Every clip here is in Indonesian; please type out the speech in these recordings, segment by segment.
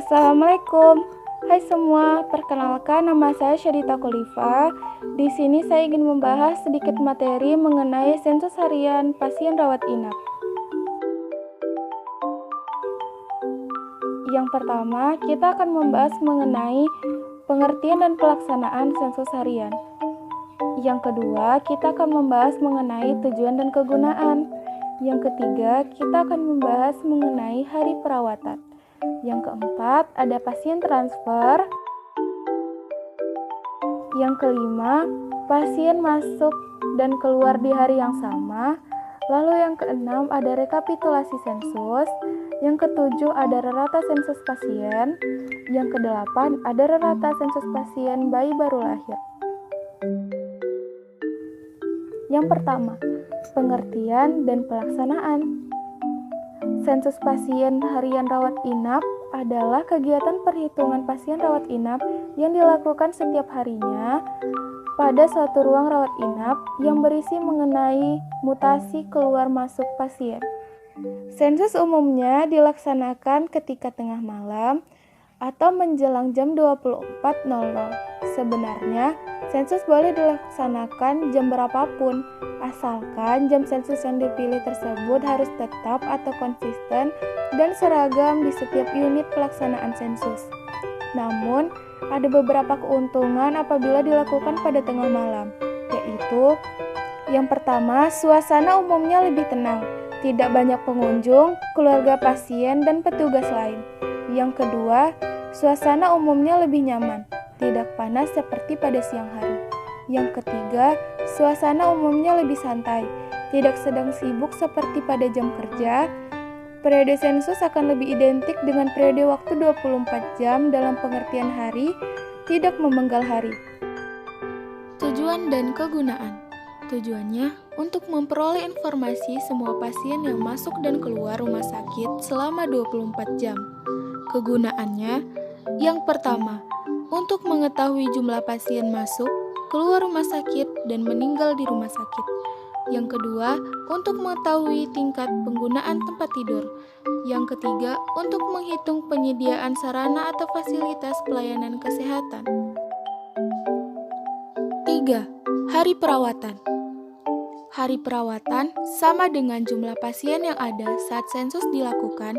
Assalamualaikum. Hai semua, perkenalkan nama saya Syarita Kholifa. Di sini saya ingin membahas sedikit materi mengenai sensus harian pasien rawat inap. Yang pertama, kita akan membahas mengenai pengertian dan pelaksanaan sensus harian. Yang kedua, kita akan membahas mengenai tujuan dan kegunaan. Yang ketiga, kita akan membahas mengenai hari perawatan. Yang keempat, ada pasien transfer. Yang kelima, pasien masuk dan keluar di hari yang sama. Lalu yang keenam, ada rekapitulasi sensus. Yang ketujuh, ada rata sensus pasien. Yang kedelapan, ada rata sensus pasien bayi baru lahir. Yang pertama, pengertian dan pelaksanaan. Sensus pasien harian rawat inap adalah kegiatan perhitungan pasien rawat inap yang dilakukan setiap harinya pada suatu ruang rawat inap yang berisi mengenai mutasi keluar masuk pasien. Sensus umumnya dilaksanakan ketika tengah malam atau menjelang jam 24.00. Sebenarnya, sensus boleh dilaksanakan jam berapapun, asalkan jam sensus yang dipilih tersebut harus tetap atau konsisten dan seragam di setiap unit pelaksanaan sensus. Namun, ada beberapa keuntungan apabila dilakukan pada tengah malam, yaitu yang pertama, suasana umumnya lebih tenang, tidak banyak pengunjung, keluarga pasien, dan petugas lain. Yang kedua, suasana umumnya lebih nyaman, tidak panas seperti pada siang hari. Yang ketiga, suasana umumnya lebih santai, tidak sedang sibuk seperti pada jam kerja. Periode sensus akan lebih identik dengan periode waktu 24 jam dalam pengertian hari, tidak memenggal hari. Tujuan dan kegunaan. Tujuannya untuk memperoleh informasi semua pasien yang masuk dan keluar rumah sakit selama 24 jam. Kegunaannya, yang pertama, untuk mengetahui jumlah pasien masuk, keluar rumah sakit, dan meninggal di rumah sakit. Yang kedua, untuk mengetahui tingkat penggunaan tempat tidur. Yang ketiga, untuk menghitung penyediaan sarana atau fasilitas pelayanan kesehatan. 3. Hari perawatan. Hari perawatan sama dengan jumlah pasien yang ada saat sensus dilakukan,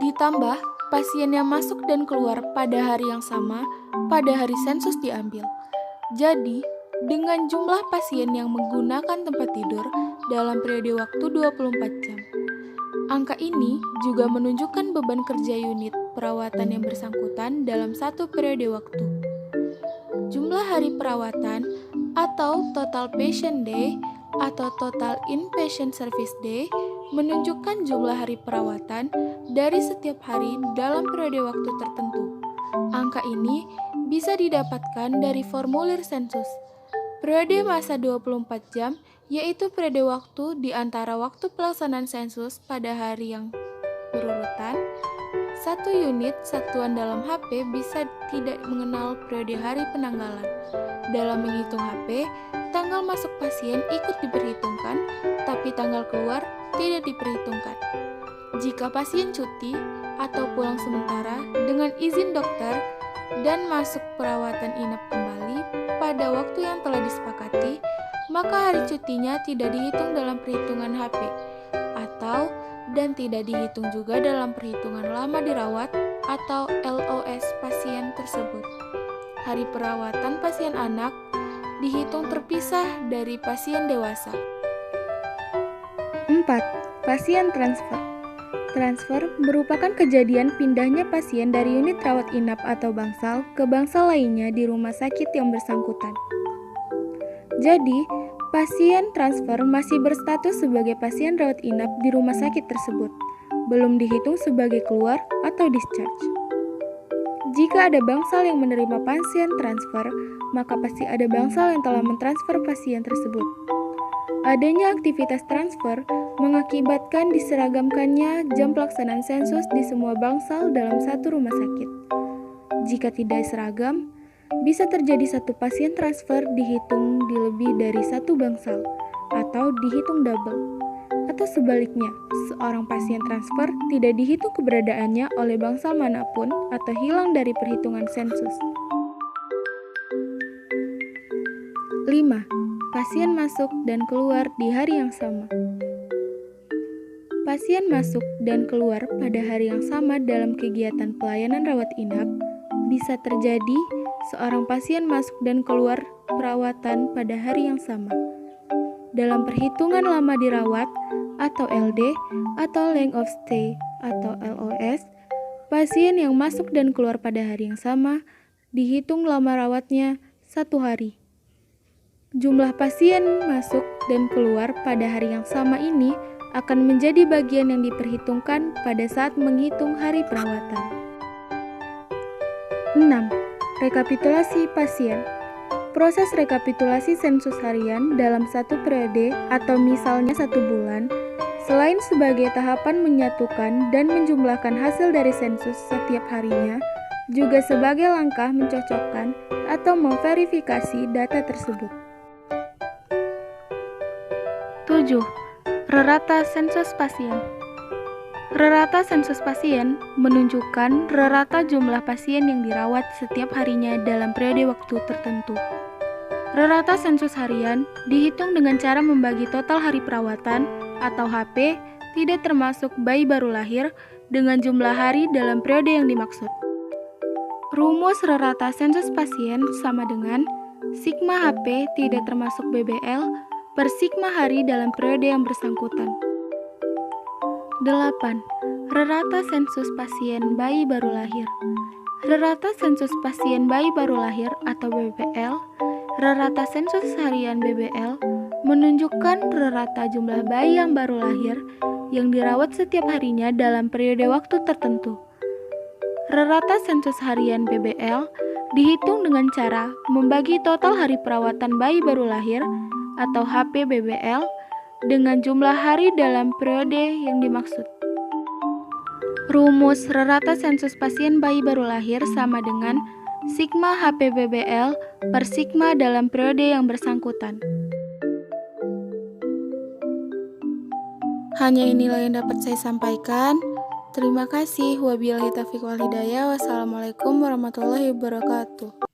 ditambah pasien yang masuk dan keluar pada hari yang sama pada hari sensus diambil. Jadi, dengan jumlah pasien yang menggunakan tempat tidur dalam periode waktu 24 jam. Angka ini juga menunjukkan beban kerja unit perawatan yang bersangkutan dalam satu periode waktu. Jumlah hari perawatan atau total patient day atau total inpatient service day menunjukkan jumlah hari perawatan dari setiap hari dalam periode waktu tertentu. Angka ini bisa didapatkan dari formulir sensus. Periode masa 24 jam yaitu periode waktu di antara waktu pelaksanaan sensus pada hari yang berurutan. Satu unit satuan dalam HP bisa tidak mengenal periode hari penanggalan. Dalam menghitung HP, tanggal masuk pasien ikut diperhitungkan, tapi tanggal keluar tidak diperhitungkan. Jika pasien cuti atau pulang sementara dengan izin dokter dan masuk perawatan inap kembali pada waktu yang telah disepakati, maka hari cutinya tidak dihitung dalam perhitungan HP dan tidak dihitung juga dalam perhitungan lama dirawat atau LOS pasien tersebut. Hari perawatan pasien anak dihitung terpisah dari pasien dewasa. 4. Pasien transfer. Transfer merupakan kejadian pindahnya pasien dari unit rawat inap atau bangsal ke bangsal lainnya di rumah sakit yang bersangkutan. Jadi, pasien transfer masih berstatus sebagai pasien rawat inap di rumah sakit tersebut, belum dihitung sebagai keluar atau discharge. Jika ada bangsal yang menerima pasien transfer, maka pasti ada bangsal yang telah mentransfer pasien tersebut. Adanya aktivitas transfer mengakibatkan diseragamkannya jam pelaksanaan sensus di semua bangsal dalam satu rumah sakit. Jika tidak seragam, bisa terjadi satu pasien transfer dihitung di lebih dari satu bangsal atau dihitung double. Atau sebaliknya, seorang pasien transfer tidak dihitung keberadaannya oleh bangsal manapun atau hilang dari perhitungan sensus. 5. Pasien masuk dan keluar di hari yang sama. Pasien masuk dan keluar pada hari yang sama dalam kegiatan pelayanan rawat inap bisa terjadi seorang pasien masuk dan keluar perawatan pada hari yang sama. Dalam perhitungan lama dirawat atau LD atau length of stay atau LOS, pasien yang masuk dan keluar pada hari yang sama dihitung lama rawatnya 1 hari. Jumlah pasien masuk dan keluar pada hari yang sama ini akan menjadi bagian yang diperhitungkan pada saat menghitung hari perawatan. 6. Rekapitulasi pasien. Proses rekapitulasi sensus harian dalam satu periode atau misalnya 1 bulan, selain sebagai tahapan menyatukan dan menjumlahkan hasil dari sensus setiap harinya, juga sebagai langkah mencocokkan atau memverifikasi data tersebut. 7. Rerata sensus pasien. Rerata sensus pasien menunjukkan rerata jumlah pasien yang dirawat setiap harinya dalam periode waktu tertentu. Rerata sensus harian dihitung dengan cara membagi total hari perawatan atau HP tidak termasuk bayi baru lahir dengan jumlah hari dalam periode yang dimaksud. Rumus rerata sensus pasien sama dengan sigma HP tidak termasuk BBL per sigma hari dalam periode yang bersangkutan. 8. Rerata sensus pasien bayi baru lahir. Rerata sensus pasien bayi baru lahir atau BBL, rerata sensus harian BBL menunjukkan rerata jumlah bayi yang baru lahir yang dirawat setiap harinya dalam periode waktu tertentu. Rerata sensus harian BBL dihitung dengan cara membagi total hari perawatan bayi baru lahir atau HP BBL dengan jumlah hari dalam periode yang dimaksud. Rumus rerata sensus pasien bayi baru lahir sama dengan sigma HP BBL per sigma dalam periode yang bersangkutan. Hanya inilah yang dapat saya sampaikan. Terima kasih. Wabillahi taufiq wal hidayah. Wassalamualaikum warahmatullahi wabarakatuh.